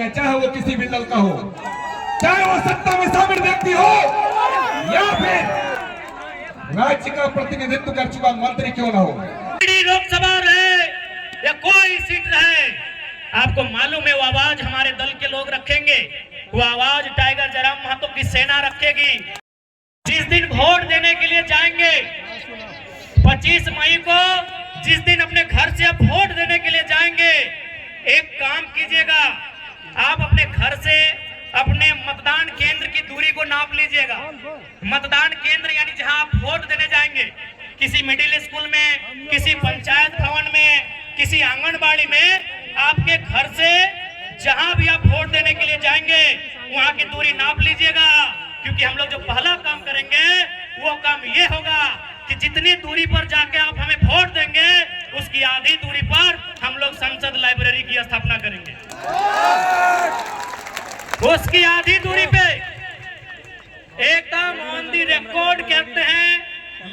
है, चाहे वो किसी भी दल का हो, चाहे वो सत्ता में शामिल व्यक्ति हो या फिर राज्य का प्रतिनिधित्व कर चुका मंत्री क्यों ना हो। लोकसभा रहे या कोई सीट रहे, आपको मालूम है वो आवाज हमारे दल के लोग रखेंगे, वो आवाज टाइगर जयराम महतो की सेना रखेगी। जिस दिन वोट देने के लिए जाएंगे 25 मई को, जिस दिन अपने घर से आप वोट देने के लिए जाएंगे, एक काम कीजिएगा, आप अपने घर से अपने मतदान केंद्र की दूरी को नाप लीजिएगा। मतदान केंद्र यानी जहां आप वोट देने जाएंगे, किसी मिडिल स्कूल में, किसी पंचायत भवन में, किसी आंगनबाड़ी में, आपके घर से जहां भी आप वोट देने के लिए जाएंगे वहां की दूरी नाप लीजिएगा। क्योंकि हम लोग जो पहला काम करेंगे वो काम ये होगा कि जितनी दूरी पर जाके आप हमें वोट देंगे उसकी आधी दूरी पर हम लोग संसद लाइब्रेरी की स्थापना करेंगे। उसकी आधी दूरी पे एकदम ऑन दी रिकॉर्ड कहते हैं,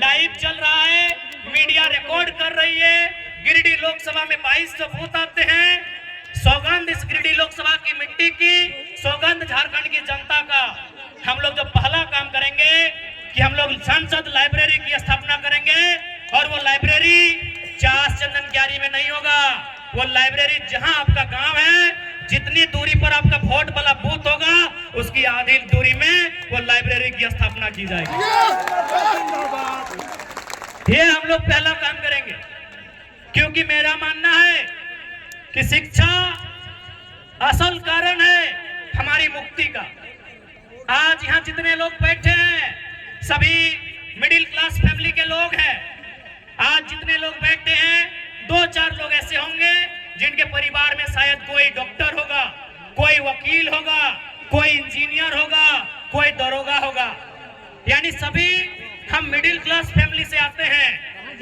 लाइव चल रहा है, मीडिया रिकॉर्ड कर रही है। गिरिडीह लोकसभा में 2200 बूथ आते हैं। सौगंध इस गिरिडीह लोकसभा की मिट्टी की, सौगंध झारखंड की जनता का। हम लोग जो पहला काम करेंगे कि हम लोग संसद लाइब्रेरी की स्थापना करेंगे, और वो लाइब्रेरी चास चंदन क्यारी में नहीं होगा। वो लाइब्रेरी जहां आपका गांव है, जितनी दूरी पर आपका वोट वाला बूथ होगा उसकी आधी दूरी में वो लाइब्रेरी की स्थापना की जाएगी। ये हम लोग पहला काम करेंगे, क्योंकि मेरा मानना है कि शिक्षा असल कारण है हमारी मुक्ति का। आज यहाँ जितने लोग बैठे हैं सभी मिडिल क्लास फैमिली के लोग हैं। आज जितने लोग बैठे हैं 2-4 लोग ऐसे होंगे जिनके परिवार में शायद कोई डॉक्टर होगा, कोई वकील होगा, कोई इंजीनियर होगा, कोई दरोगा होगा। यानी सभी हम मिडिल क्लास फैमिली से आते हैं।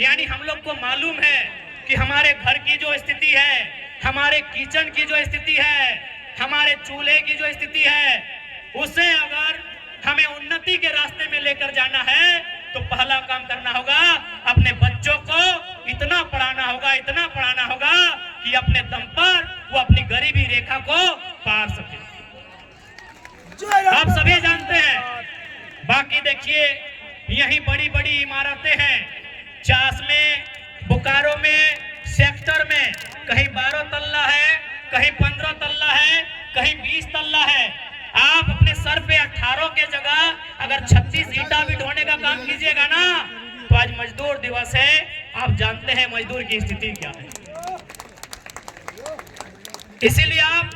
यानी हम लोग को मालूम है कि हमारे घर की जो स्थिति है, हमारे किचन की जो स्थिति है, हमारे चूल्हे की जो स्थिति है, उसे अगर हमें उन्नति के रास्ते में लेकर जाना है तो पहला काम करना होगा, अपने बच्चों को इतना पढ़ाना होगा, इतना पढ़ाना होगा कि अपने दम पर वो अपनी गरीबी रेखा को पार सके। आप सभी जानते हैं। बाकी देखिए यही बड़ी बड़ी इमारतें हैं, चास में, बोकारो में, सेक्टर में कहीं 12 तल्ला है, कहीं 15 तल्ला है, कहीं 20 तल्ला है। आप अपने सर पे 18 के जगह अगर 36 ईंटा भी ढोने का काम कीजिएगा ना, तो आज मजदूर दिवस है। आप जानते हैं मजदूर की स्थिति क्या है। इसीलिए आप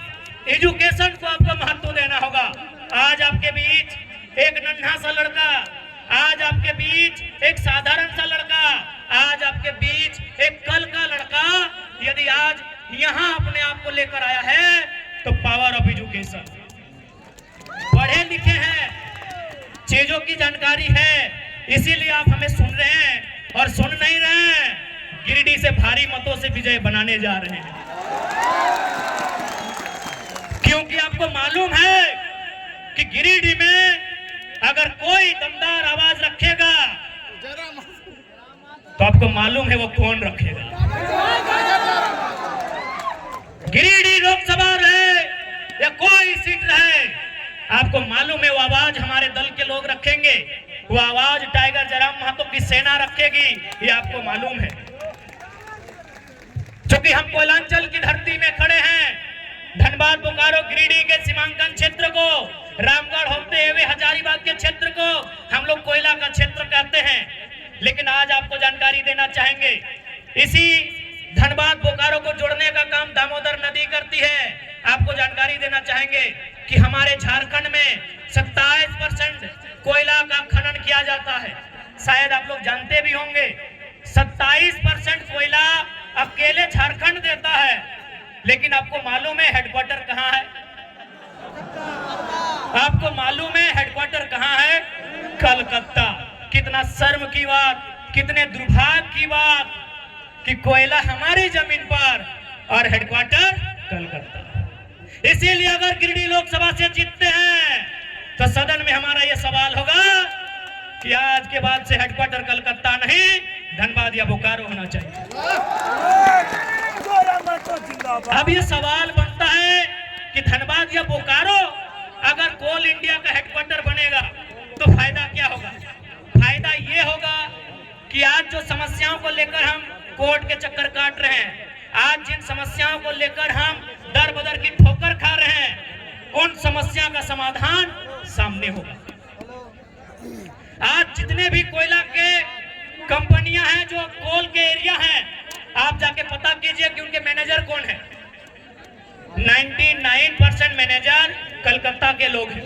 एजुकेशन को आपको महत्व देना होगा। आज आपके बीच एक नन्हा सा लड़का, आज आपके बीच एक साधारण सा लड़का, आज आपके बीच एक कल का लड़का यदि आज यहाँ अपने आप को लेकर आया है तो पावर ऑफ एजुकेशन। पढ़े लिखे हैं, चीजों की जानकारी है, इसीलिए आप हमें सुन रहे हैं और सुन नहीं रहे हैं। गिरिडीह से भारी मतों से विजय बनाने जा रहे हैं, क्योंकि आपको मालूम है कि गिरिडीह में अगर कोई दमदार आवाज रखेगा तो आपको मालूम है वो कौन रखेगा। गिरिडीह लोकसभा रहे या कोई सीट रहे, आपको मालूम है वो आवाज हमारे दल के लोग रखेंगे, वो आवाज टाइगर जयराम महतो की सेना रखेगी। ये आपको मालूम है। क्योंकि हम कोयलांचल की धरती में खड़े हैं, धनबाद, बोकारो, गिरिडीह के सीमांकन क्षेत्र को, रामगढ़ होते हुए हजारीबाग के क्षेत्र को हम लोग कोयला का क्षेत्र कहते हैं। लेकिन आज आपको जानकारी देना चाहेंगे, इसी धनबाद बोकारो को जोड़ने का काम दामोदर नदी करती है। आपको जानकारी देना चाहेंगे कि हमारे झारखंड में 27% कोयला का खनन किया जाता है। शायद आप लोग जानते भी होंगे 27% कोयला अकेले झारखंड देता है। लेकिन आपको मालूम है हेडक्वार्टर कहाँ है? आपको मालूम है हेडक्वार्टर कहाँ है? कलकत्ता। कितना शर्म की बात, कितने दुर्भाग्य की बात कि कोयला हमारी जमीन पर और हेडक्वार्टर कलकत्ता। इसीलिए अगर गिरिडीह लोकसभा से जीतते हैं तो सदन में हमारा यह सवाल होगा कि आज के बाद से हेडक्वार्टर कलकत्ता नहीं, धनबाद या बोकारो होना चाहिए। अब ये सवाल बनता है कि धनबाद या बोकारो अगर कोल इंडिया का हेडक्वार्टर बनेगा तो फायदा क्या होगा? फायदा ये होगा कि आज जो समस्याओं को लेकर हम कोर्ट के चक्कर काट रहे हैं, आज जिन समस्याओं को लेकर हम दर बदर की ठोकर खा रहे हैं, उन समस्या का समाधान सामने होगा। आज जितने भी कोयला के कंपनियां हैं जो कोल के एरिया हैं, आप जाके पता कीजिए कि उनके मैनेजर कौन है। 99% मैनेजर कलकत्ता के लोग हैं।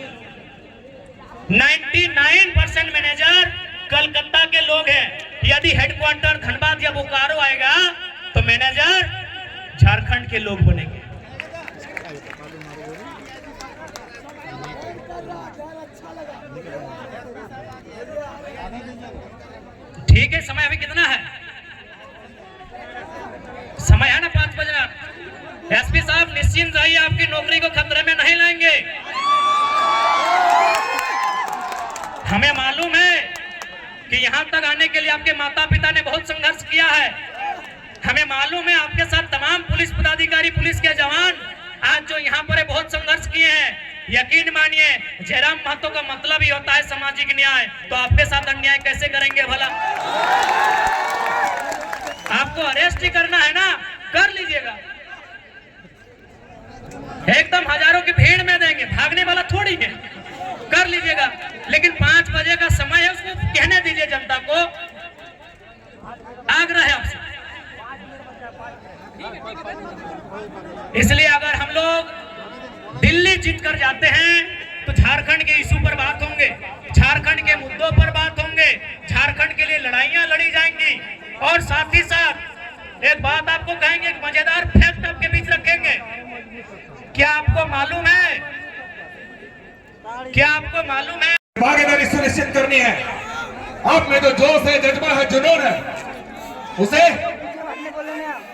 99% मैनेजर कलकत्ता के लोग हैं। यदि हेडक्वार्टर धनबाद या बोकारो आएगा तो मैनेजर झारखंड के लोग बनेंगे। ठीक है, समय अभी कितना है? समय है ना 5 बजे। एसपी साहब निश्चिंत रहिए, आपकी नौकरी को खतरे में नहीं लाएंगे। हमें मालूम है कि यहाँ तक आने के लिए आपके माता पिता ने बहुत संघर्ष किया है। हमें मालूम है आपके साथ तमाम पुलिस पदाधिकारी, पुलिस के जवान आज जो यहाँ पर बहुत संघर्ष किए हैं। यकीन मानिए, जयराम महतो का मतलब ही होता है सामाजिक न्याय, तो आपके साथ अन्याय कैसे करेंगे भला? आपको अरेस्ट ही करना है ना, कर लीजिएगा, एकदम हजारों की भीड़ में देंगे, भागने वाला थोड़ी है, कर लीजिएगा। लेकिन 5 बजे का समय है, उसको कहने दीजिए जनता को। आग्रह है आपसे। इसलिए अगर हम लोग दिल्ली जीत कर जाते हैं तो झारखंड के इशू पर बात होंगे, झारखंड के मुद्दों पर बात होंगे, झारखंड के लिए लड़ाइयां लड़ी जाएंगी। और साथ ही साथ एक बात आपको कहेंगे, एक मजेदार फैक्ट आपके बीच रखेंगे। क्या आपको मालूम है, क्या आपको मालूम है भागीदारी सुनिश्चित करनी है? आप में जो जोश है, जज्बा है, जुनून है, उसे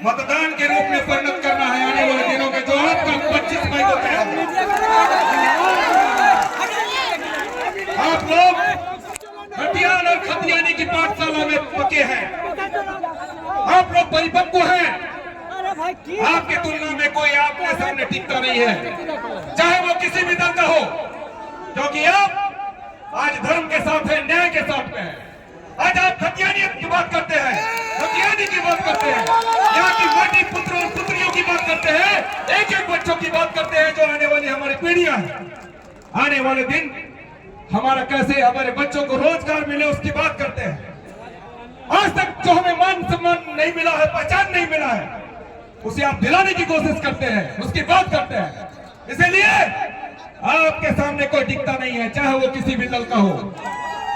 मतदान के रूप में परिणत करना है आने वाले दिनों में, जो आपका 25 मई को तय आप लोग खतियान और खतियानी की पाठशाला में पके हैं, आप लोग परिपक्व हैं। आपकी तुलना में कोई आपके सामने टिकता नहीं है, चाहे वो किसी भी दल का हो, क्योंकि आप आज धर्म के साथ है, न्याय के साथ में है। आज आप खतियानियत की बात करते हैं, खतियानी की बात करते हैं, यहाँ की माटी, पुत्र और पुत्रियों की बात करते हैं, एक एक बच्चों की बात करते हैं जो आने वाली हमारी पीढ़ियां हैं। आने वाले दिन हमारा कैसे हमारे बच्चों को रोजगार मिले उसकी बात करते हैं। आज तक जो हमें मान सम्मान नहीं मिला है, पहचान नहीं मिला है, उसे आप दिलाने की कोशिश करते हैं, उसकी बात करते हैं। इसलिए आपके सामने कोई टिकता नहीं है, चाहे वो किसी भी दल का हो,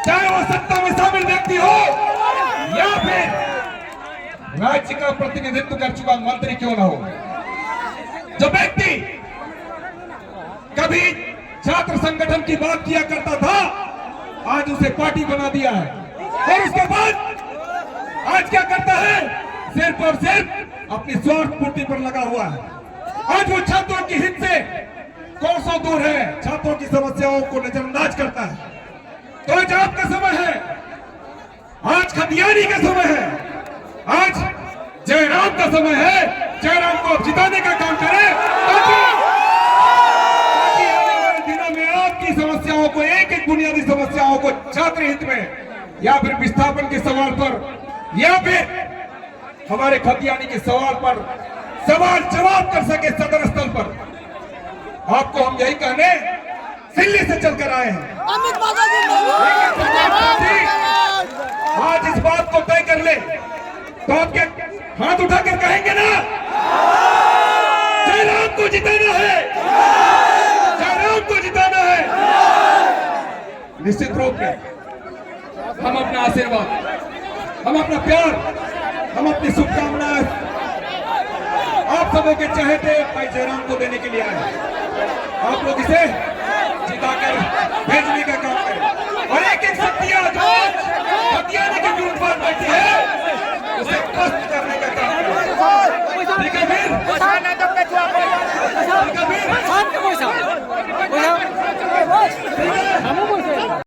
चाहे वो सत्ता में शामिल व्यक्ति हो या फिर राज्य का प्रतिनिधित्व कर चुका मंत्री क्यों ना हो। जो व्यक्ति कभी छात्र संगठन की बात किया करता था, आज उसे पार्टी बना दिया है, और उसके बाद आज क्या करता है, सिर्फ और सिर्फ अपनी स्वार्थ पूर्ति पर लगा हुआ है। आज वो छात्रों की हित से कोसों दूर है, छात्रों की समस्याओं को नजरअंदाज करता है। तो आज आपका समय है, आज खतियानी का समय है, आज जयराम का समय है। जयराम को आप जिताने का काम करें, ताकि आने वाले दिनों में आपकी समस्याओं को, एक एक बुनियादी समस्याओं को छात्र हित में या फिर विस्थापन के सवाल पर या फिर हमारे खतियानी के सवाल पर सवाल जवाब कर सके सदर स्थल पर। आपको हम यही कहने दिल्ली से चलकर आए हैं। आज इस बात को तय कर ले तो आपके हाथ उठाकर कहेंगे ना, जयराम को जिताना है, जयराम को जिताना है। निश्चित रूप में हम अपना आशीर्वाद, हम अपना प्यार, हम अपनी शुभकामनाएं आप सबों के चहेते भाई जयराम को देने के लिए आए। आप लोग इसे जिताकर भेजने का काम करें, और एक एक शक्तियां जो खतियानी के विरुद्ध बात बैठी है उसे ध्वस्त करने का काम करें। ठीक है फिर? ठीक है फिर?